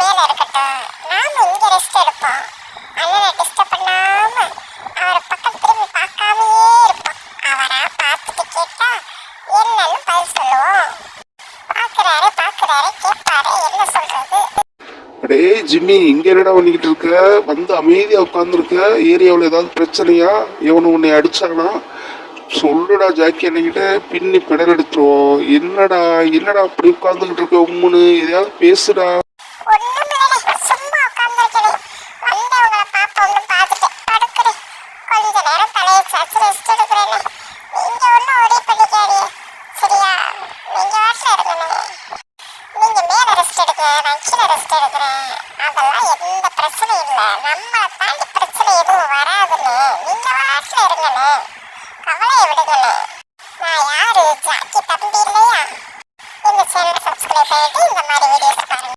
மேல இருக்கட்டும், நாம இங்க ரெஸ்ட் எடுப்போம். அண்ணனை டிஸ்டர்ப் பண்ணாம அவரை பக்கம் திரும்பி பார்க்காமயே இருப்போம். அவரா பார்த்துட்டு கேட்டா என்னன்னு பதில் சொல்லுவோம். பாக்குறாரு கேட்பாரு, என்ன சொல்றது? அடே ஜிம்மி, இங்க என்னடா பண்ணிக்கிட்டு இருக்க? வந்து அமைதியா உட்காந்துருக்க. ஏரியாவில் ஏதாவது பிரச்சனையா? எவனு உன்னை அடிச்சானா? சொல்லுடா ஜாக்கி, என்கிட்ட பின்னி பெடல் எடுத்துருவோம். என்னடா அப்படி உட்காந்துக்கிட்டு இருக்க? உம்முன்னு எதையாவது பேசுடா. சும்மா உட்காந்துருக்கேன். வந்தவங்களை பார்ப்போம்னு பார்த்துட்டு படுக்கிறேன். கொஞ்ச நேரம் தலையை சாச்சு ரெஸ்ட் எடுக்கிறேன். நீங்க ஒன்றும் ஒரே பண்ணிக்காதீங்க, சரியா? நீங்க வாட்டில் இருக்கணும். நீங்க மேல ரெஸ்ட் எடுக்க, நான் கீழே ரெஸ்ட் எடுக்கிறேன். அதெல்லாம் எந்த பிரச்சனையும் இல்லை. நம்மளை தாண்டி பிரச்சனை எதுவும் வராதுன்னு நீங்க வாட்டில் இருங்கண்ணே. கவலையை விடுங்கண்ணே.